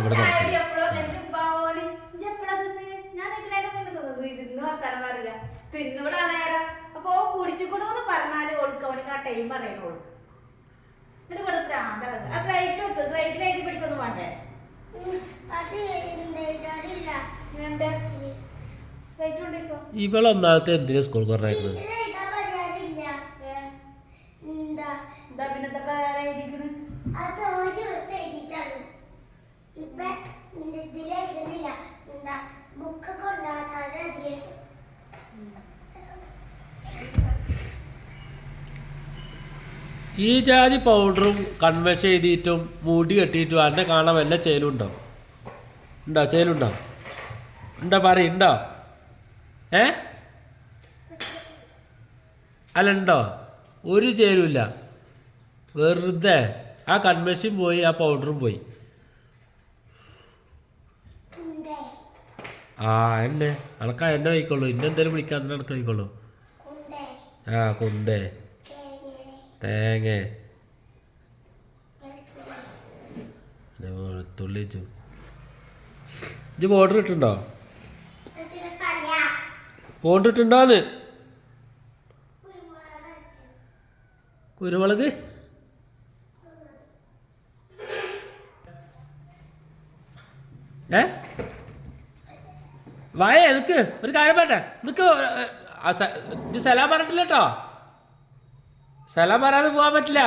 ഇവിടെ നടക്കില്ല. അപ്പൊ കുടിച്ചുകൊടുന്ന് പറഞ്ഞാല് കൊടുക്ക അവനക്ക് ആ ടൈം പറയണ കൊടുക്കും. എന്നിട്ട് ഇവിടെ പ്രാന്തളത് ആ സ്ലൈറ്റ് വെക്ക്, സ്ലൈറ്റിൽ എഴുതി പിടിക്കൊന്നും വേണ്ടേ? ഇവളൊന്നാമത്തെ എന്തിനാ സ്കൂൾ പറഞ്ഞേക്കുന്നത്? ഈ ജാതി പൗഡറും കൺവെൻഷൻ എഴുതിയിട്ടും മുടി കെട്ടിയിട്ടും എന്നെ കാണാൻ വല്ല ചേലുണ്ടോ? ഉണ്ടോ? ചേലുണ്ടോ? ഉണ്ടോ? ഉണ്ടോ? അല്ല ഉണ്ടോ? ഒരു ചേലുമില്ല. വെറുതെ ആ കൺവെൻഷൻ പോയി, ആ പൗഡറും പോയി. ആ എന്നെ അനക്കാ എന്നെ വയ്ക്കുള്ളൂ. ഇന്നെന്തേലും വിളിക്കാൻ തന്നെ അനക്ക് വയ്ക്കുള്ളൂ. ആ കുണ്ടേ തേങ്ങ വെളുത്തുള്ളി ഇജ്ജ് പൗഡർ ഇട്ടുണ്ടോ? പൗഡർ ഇട്ടുണ്ടോന്ന്? കുരുമുളക് വായ നിക്ക് ഒരു കാര്യം പറട്ടെ. നിക്ക് ഇത് സലാം പറഞ്ഞിട്ടില്ല കേട്ടോ. സലാം പറയാതെ പോകാൻ പറ്റില്ല.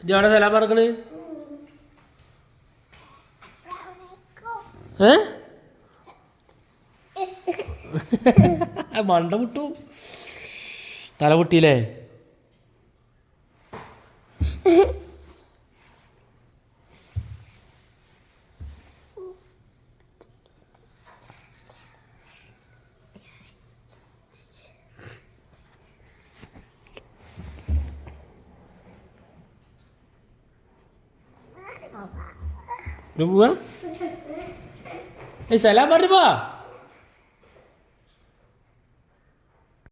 ഇജവിടെ സലാം പറഞ്ഞത് മണ്ട മുട്ടു തല പൊട്ടിയില്ലേ? പോവാ സലാം പറഞ്ഞു പോ.